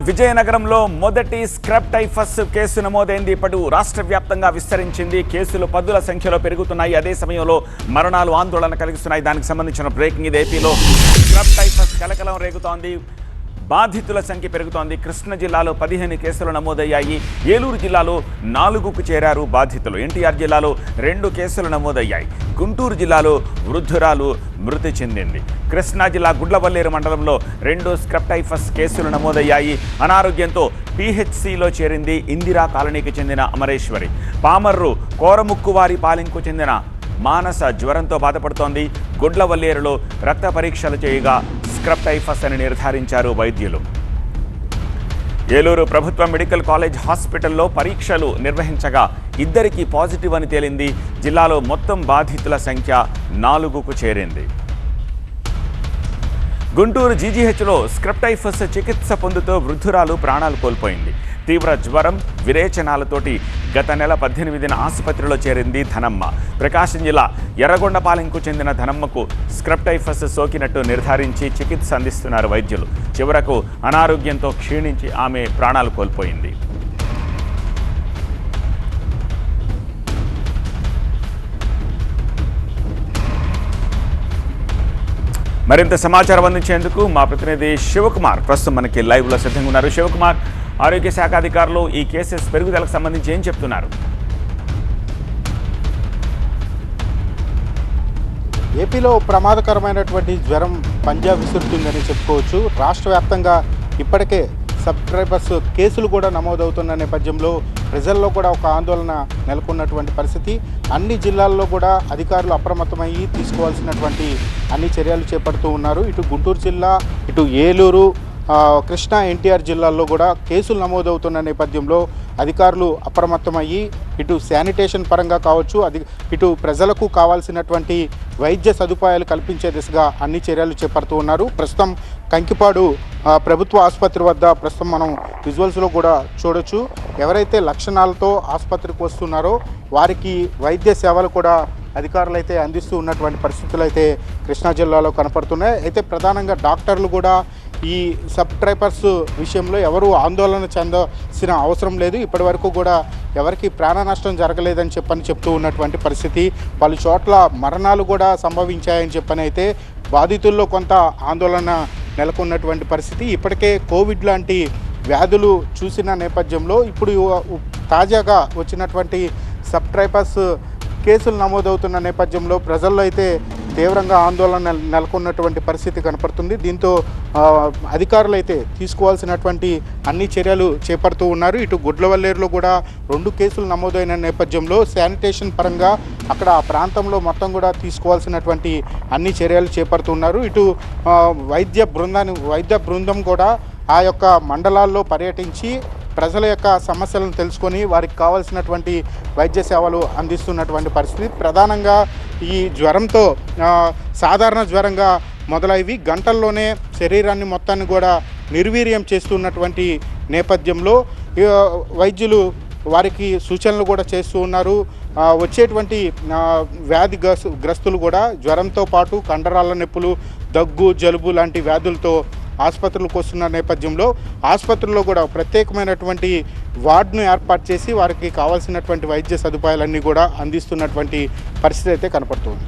విజయనగరంలో మొదటి scrub typhus case నమోదైంది. ఇప్పుడు రాష్ట్ర వ్యాప్తంగా విస్తరించింది. కేసులు పదుల సంఖ్యలో పెరుగుతున్నాయి. అదే సమయంలో మరణాలు ఆందోళన కలిగిస్తున్నాయి. దానికి సంబంధించిన బ్రేకింగ్ ఇది. ఏపీలో స్క్రబ్ టైఫస్ కలకలం రేగుతోంది. బాధితుల సంఖ్య పెరుగుతోంది. కృష్ణా జిల్లాలో 15 కేసులు నమోదయ్యాయి. ఏలూరు జిల్లాలో 4కు చేరారు బాధితులు. ఎన్టీఆర్ జిల్లాలో 2 కేసులు నమోదయ్యాయి. గుంటూరు జిల్లాలో వృద్ధురాలు మృతి చెందింది. కృష్ణా జిల్లా గుడ్లవల్లేరు మండలంలో 2 స్క్రబ్ టైఫస్ కేసులు నమోదయ్యాయి. అనారోగ్యంతో పీహెచ్సిలో చేరింది ఇందిరా కాలనీకి చెందిన అమరేశ్వరి. పామర్రు కోరముక్కువారి పాలెంకు చెందిన మానస జ్వరంతో బాధపడుతోంది. గుడ్లవల్లేరులో రక్త పరీక్షలు చేయగా స్క్రబ్ టైఫస్ అని నిర్ధారించారు వైద్యులు. ఏలూరు ప్రభుత్వ మెడికల్ కాలేజ్ హాస్పిటల్లో పరీక్షలు నిర్వహించగా 2కి పాజిటివ్ అని తేలింది. జిల్లాలో మొత్తం బాధితుల సంఖ్య 4కు చేరింది. గుంటూరు జీజీహెచ్లో స్క్రబ్ టైఫస్ చికిత్స పొందుతూ వృద్ధురాలు ప్రాణాలు కోల్పోయింది. తీవ్ర జ్వరం, విరేచనాలతోటి గత నెల 18న ఆసుపత్రిలో చేరింది ధనమ్మ. ప్రకాశం జిల్లా ఎర్రగొండపాలెంకు చెందిన ధనమ్మకు స్క్రబ్ టైఫస్ సోకినట్టు నిర్ధారించి చికిత్స అందిస్తున్నారు వైద్యులు. చివరకు అనారోగ్యంతో క్షీణించి ఆమె ప్రాణాలు కోల్పోయింది. మరింత సమాచారం అందించేందుకు మా ప్రతినిధి శివకుమార్ ప్రస్తుతం మనకి లైవ్లో సిద్ధంగా ఉన్నారు. శివకుమార్, ఆరోగ్య శాఖ అధికారులు ఈ కేసెస్ పెరుగుదలకు సంబంధించి ఏం చెప్తున్నారు? ఏపీలో ప్రమాదకరమైనటువంటి జ్వరం పంజా విసురుతుందని చెప్పుకోవచ్చు. రాష్ట్ర వ్యాప్తంగా ఇప్పటికే సబ్స్క్రైబర్స్ కేసులు కూడా నమోదవుతున్న నేపథ్యంలో ప్రజల్లో కూడా ఒక ఆందోళన నెలకొన్నటువంటి పరిస్థితి. అన్ని జిల్లాల్లో కూడా అధికారులు అప్రమత్తమయ్యి తీసుకోవాల్సినటువంటి అన్ని చర్యలు చేపడుతూ ఉన్నారు. ఇటు గుంటూరు జిల్లా, ఇటు ఏలూరు, కృష్ణా, ఎన్టీఆర్ జిల్లాల్లో కూడా కేసులు నమోదవుతున్న నేపథ్యంలో అధికారులు అప్రమత్తమయ్యి ఇటు శానిటేషన్ పరంగా కావచ్చు, ఇటు ప్రజలకు కావాల్సినటువంటి వైద్య సదుపాయాలు కల్పించే దిశగా అన్ని చర్యలు చేపడుతూ ఉన్నారు. ప్రస్తుతం కంకిపాడు ప్రభుత్వ ఆసుపత్రి వద్ద ప్రస్తుతం మనం విజువల్స్లో కూడా చూడొచ్చు. ఎవరైతే లక్షణాలతో ఆసుపత్రికి వస్తున్నారో వారికి వైద్య సేవలు కూడా అధికారులు అయితే అందిస్తూ ఉన్నటువంటి పరిస్థితులు అయితే కృష్ణా జిల్లాలో కనపడుతున్నాయి. అయితే ప్రధానంగా డాక్టర్లు కూడా ఈ సబ్ ట్రైపర్స్ విషయంలో ఎవరు ఆందోళన చెందాల్సిన అవసరం లేదు, ఇప్పటి వరకు కూడా ఎవరికి ప్రాణ నష్టం జరగలేదని చెప్తూ ఉన్నటువంటి పరిస్థితి. పలు చోట్ల మరణాలు కూడా సంభవించాయని చెప్పని అయితే బాధితుల్లో కొంత ఆందోళన నెలకొన్నటువంటి పరిస్థితి. ఇప్పటికే కోవిడ్ లాంటి వ్యాధులు చూసిన నేపథ్యంలో ఇప్పుడు తాజాగా వచ్చినటువంటి సబ్ ట్రైపర్స్ కేసులు నమోదవుతున్న నేపథ్యంలో ప్రజల్లో అయితే తీవ్రంగా ఆందోళన నెలకొన్నటువంటి పరిస్థితి కనపడుతుంది. దీంతో అధికారులు అయితే తీసుకోవాల్సినటువంటి అన్ని చర్యలు చేపడుతూ ఉన్నారు. ఇటు గుడ్లవల్లేరులో కూడా 2 కేసులు నమోదైన నేపథ్యంలో శానిటేషన్ పరంగా అక్కడ ఆ ప్రాంతంలో మొత్తం కూడా తీసుకోవాల్సినటువంటి అన్ని చర్యలు చేపడుతున్నారు. ఇటు వైద్య బృందం కూడా ఆ యొక్క మండలాల్లో పర్యటించి ప్రజల యొక్క సమస్యలను తెలుసుకొని వారికి కావాల్సినటువంటి వైద్య సేవలు అందిస్తున్నటువంటి పరిస్థితి. ప్రధానంగా ఈ జ్వరంతో సాధారణ జ్వరంగా మొదలైవి గంటల్లోనే శరీరాన్ని మొత్తాన్ని కూడా నిర్వీర్యం చేస్తున్నటువంటి నేపథ్యంలో వైద్యులు వారికి సూచనలు కూడా చేస్తూ ఉన్నారు. వచ్చేటువంటి వ్యాధి గ్రస్తులు కూడా జ్వరంతో పాటు కండరాల నొప్పులు, దగ్గు, జలుబు లాంటి వ్యాధులతో ఆసుపత్రులకు వస్తున్న నేపథ్యంలో ఆసుపత్రుల్లో కూడా ప్రత్యేకమైనటువంటి వార్డును ఏర్పాటు చేసి వారికి కావాల్సినటువంటి వైద్య సదుపాయాలన్నీ కూడా అందిస్తున్నటువంటి పరిస్థితి అయితే కనపడుతుంది.